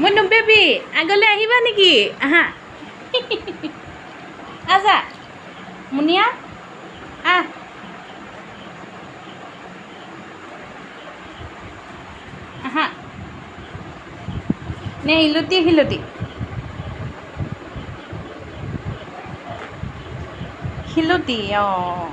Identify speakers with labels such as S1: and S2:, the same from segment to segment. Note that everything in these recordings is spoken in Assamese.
S1: মুনু বেবি আগলৈ আহিবা নেকি আহা আজা মুনিয়া আহ আহা নে হিলতি হিলতি হিলতি অঁ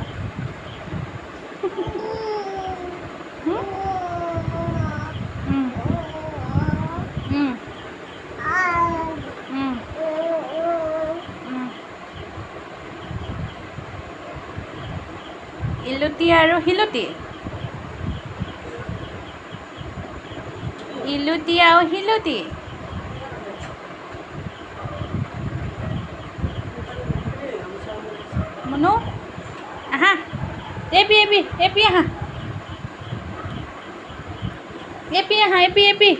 S1: ইলুতি আৰু হিলতি ইলুতি আৰু হিলতি মুনু আহা এপি এপি এপি আহা এপি আহা এপি এপি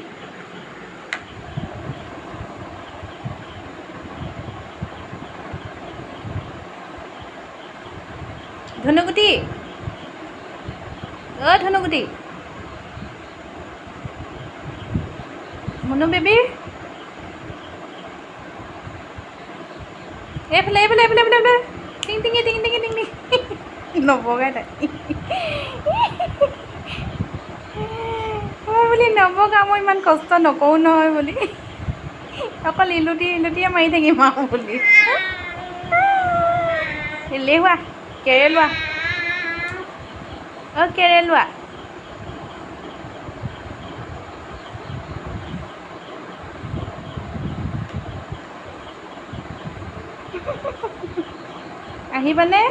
S1: ধনুগুটি অ ধনুগুটি মুনু বেবি এইফালে এইফালে এইফালে এইফালে টিং টিঙি টিং টিঙি টিং টিং নবগাই তাই মই বুলি নবগা মই ইমান কষ্ট নকৰোঁ নহয় বুলি অকল ইলুটি ইলুটিয়ে মাৰি থাকিম আৰু বুলি এলেহুৱা কেৰেলোৱা অ কেৰেলোৱা আহিবানে